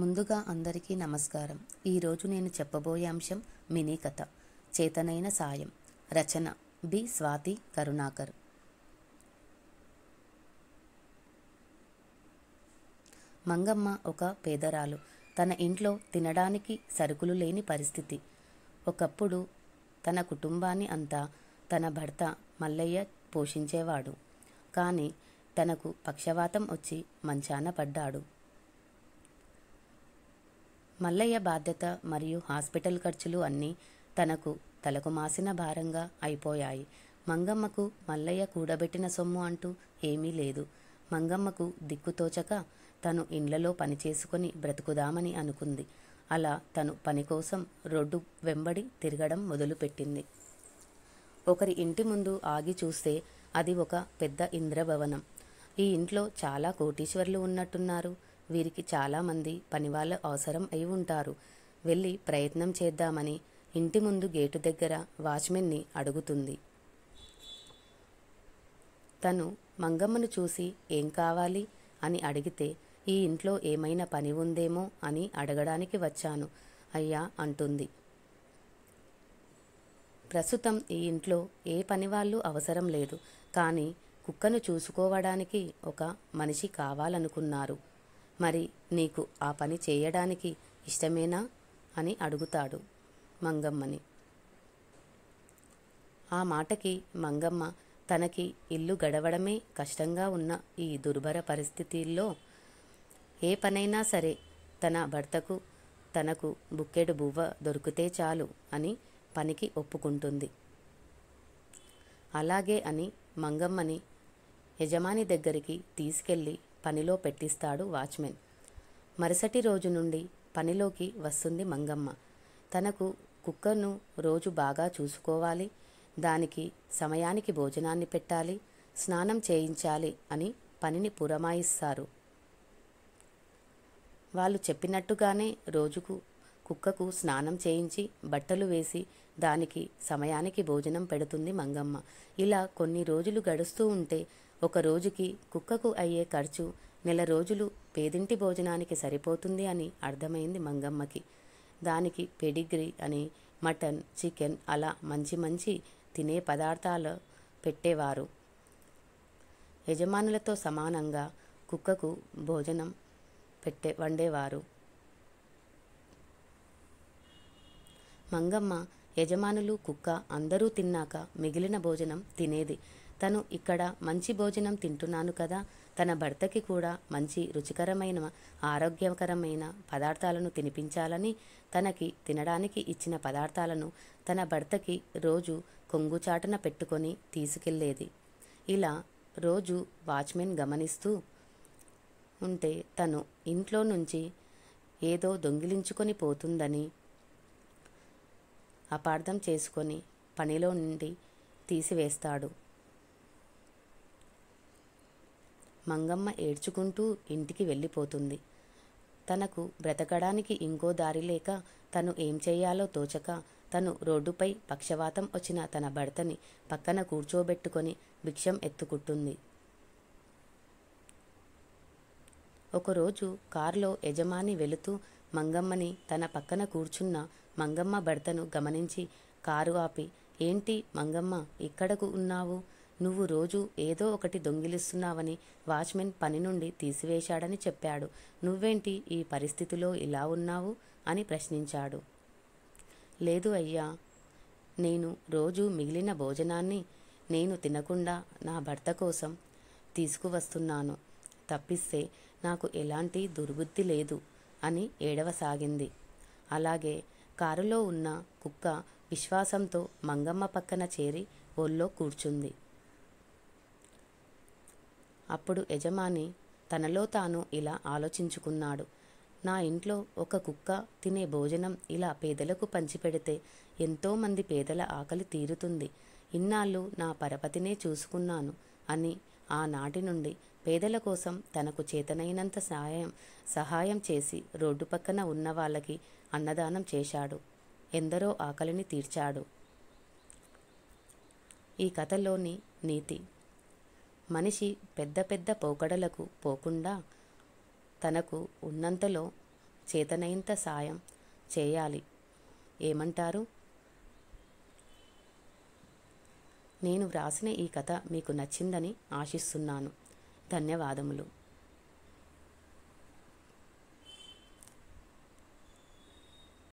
ముందుగా అందరికీ నమస్కారం. ఈరోజు నేను చెప్పబోయే అంశం మినీ కథ చేతనైన సాయం. రచన బి స్వాతి కరుణాకర్. మంగమ్మ ఒక పేదరాలు. తన ఇంట్లో తినడానికి సరుకులు లేని పరిస్థితి. ఒకప్పుడు తన కుటుంబాన్ని అంతా తన భర్త మల్లయ్య పోషించేవాడు. కానీ తనకు పక్షవాతం వచ్చి మంచాన పడ్డాడు. మల్లయ్య బాధ్యత మరియు హాస్పిటల్ ఖర్చులు అన్నీ తనకు తలకు మాసిన భారంగా అయిపోయాయి. మంగమ్మకు మల్లయ్య కూడబెట్టిన సొమ్ము అంటూ ఏమీ లేదు. మంగమ్మకు దిక్కుతోచక తను ఇండ్లలో పని చేసుకొని బ్రతుకుదామని అనుకుంది. అలా తను పని కోసం రోడ్డు వెంబడి తిరగడం మొదలుపెట్టింది. ఒకరి ఇంటి ముందు ఆగి చూస్తే అది ఒక పెద్ద ఇంద్రభవనం. ఈ ఇంట్లో చాలా కోటీశ్వర్లు ఉన్నట్టున్నారు. వీరికి చాలామంది పనివాళ్ళ అవసరం అయి ఉంటారు. వెళ్ళి ప్రయత్నం చేద్దామని ఇంటి ముందు గేటు దగ్గర వాచ్మెన్ని అడుగుతుంది. తను మంగమ్మను చూసి ఏం కావాలి అని అడిగితే, ఈ ఇంట్లో ఏమైనా పని ఉందేమో అని అడగడానికి వచ్చాను అయ్యా అంటుంది. ప్రస్తుతం ఈ ఇంట్లో ఏ పనివాళ్ళు అవసరం లేదు. కానీ కుక్కను చూసుకోవడానికి ఒక మనిషి కావాలనుకున్నారు. మరి నీకు ఆ పని చేయడానికి ఇష్టమేనా అని అడుగుతాడు మంగమ్మని. ఆ మాటకి మంగమ్మ తనకి ఇల్లు గడవడమే కష్టంగా ఉన్న ఈ దుర్భర పరిస్థితుల్లో ఏ పనైనా సరే తన భర్తకు తనకు బుక్కెడు బువ్వ దొరికితే చాలు అని పనికి ఒప్పుకుంటుంది. అలాగే అని మంగమ్మని యజమాని దగ్గరికి తీసుకెళ్ళి పనిలో పెట్టిస్తాడు వాచ్మెన్. మరుసటి రోజు నుండి పనిలోకి వస్తుంది మంగమ్మ. తనకు కుక్కను రోజు బాగా చూసుకోవాలి, దానికి సమయానికి భోజనాన్ని పెట్టాలి, స్నానం చేయించాలి అని పనిని పురమాయిస్తారు. వాళ్ళు చెప్పినట్టుగానే రోజుకు కుక్కకు స్నానం చేయించి బట్టలు వేసి దానికి సమయానికి భోజనం పెడుతుంది మంగమ్మ. ఇలా కొన్ని రోజులు గడుస్తూ ఉంటే ఒక రోజుకి కుక్కకు అయ్యే ఖర్చు నెల రోజులు పేదింటి భోజనానికి సరిపోతుంది అని అర్థమైంది మంగమ్మకి. దానికి పెడిగ్రీ అని మటన్, చికెన్ అలా మంచి మంచి తినే పదార్థాలు పెట్టేవారు. యజమానులతో సమానంగా కుక్కకు భోజనం వండేవారు. మంగమ్మ యజమానులు, కుక్క అందరూ తిన్నాక మిగిలిన భోజనం తినేది. తను ఇక్కడ మంచి భోజనం తింటున్నాను కదా, తన భర్తకి కూడా మంచి రుచికరమైన ఆరోగ్యకరమైన పదార్థాలను తినిపించాలని తనకి తినడానికి ఇచ్చిన పదార్థాలను తన భర్తకి రోజు కొంగుచాటున పెట్టుకొని తీసుకెళ్లేది. ఇలా రోజు వాచ్మెన్ గమనిస్తూ ఉంటే తను ఇంట్లో నుంచి ఏదో దొంగిలించుకొని పోతుందని అపార్థం చేసుకొని పనిలో నుండి తీసివేస్తాడు. మంగమ్మ ఏడ్చుకుంటూ ఇంటికి వెళ్ళిపోతుంది. తనకు బ్రతకడానికి ఇంకో దారి లేక తను ఏం చేయాలో తోచక తను రోడ్డుపై పక్షవాతం వచ్చిన తన భర్తని పక్కన కూర్చోబెట్టుకొని భిక్షం ఎత్తుకుంటుంది. ఒకరోజు కారులో యజమాని వెళుతూ మంగమ్మని తన పక్కన కూర్చున్న మంగమ్మ భర్తను గమనించి కారు ఆపి, ఏంటి మంగమ్మ ఇక్కడకు ఉన్నావు? నువ్వు రోజు ఏదో ఒకటి దొంగిలిస్తున్నావని వాచ్మెన్ పని నుండి తీసివేశాడని చెప్పాడు. నువ్వేంటి ఈ పరిస్థితిలో ఇలా ఉన్నావు అని ప్రశ్నించాడు. లేదు అయ్యా, నేను రోజు మిగిలిన భోజనాన్ని నేను తినకుండా నా భర్త కోసం తీసుకువస్తున్నాను. తప్పిస్తే నాకు ఎలాంటి దుర్బుద్ధి లేదు అని ఏడవసాగింది. అలాగే కారులో ఉన్న కుక్క విశ్వాసంతో మంగమ్మ పక్కన చేరి ఒళ్ళో కూర్చుంది. అప్పుడు యజమాని తనలో తాను ఇలా ఆలోచించుకున్నాడు. నా ఇంట్లో ఒక కుక్క తినే భోజనం ఇలా పేదలకు పంచిపెడితే ఎంతోమంది పేదల ఆకలి తీరుతుంది. ఇన్నాళ్ళు నా పరపతినే చూసుకున్నాను అని ఆనాటి నుండి పేదల కోసం తనకు చేతనైనంత సహాయం చేసి రోడ్డు పక్కన ఉన్న వాళ్ళకి అన్నదానం చేశాడు. ఎందరో ఆకలిని తీర్చాడు. ఈ కథలోని నీతి: మనిషి పెద్ద పెద్ద పోకడలకు పోకుండా తనకు ఉన్నంతలో చేతనైంత సాయం చేయాలి. ఏమంటారు? నేను వ్రాసిన ఈ కథ మీకు నచ్చిందని ఆశిస్తున్నాను. ధన్యవాదములు.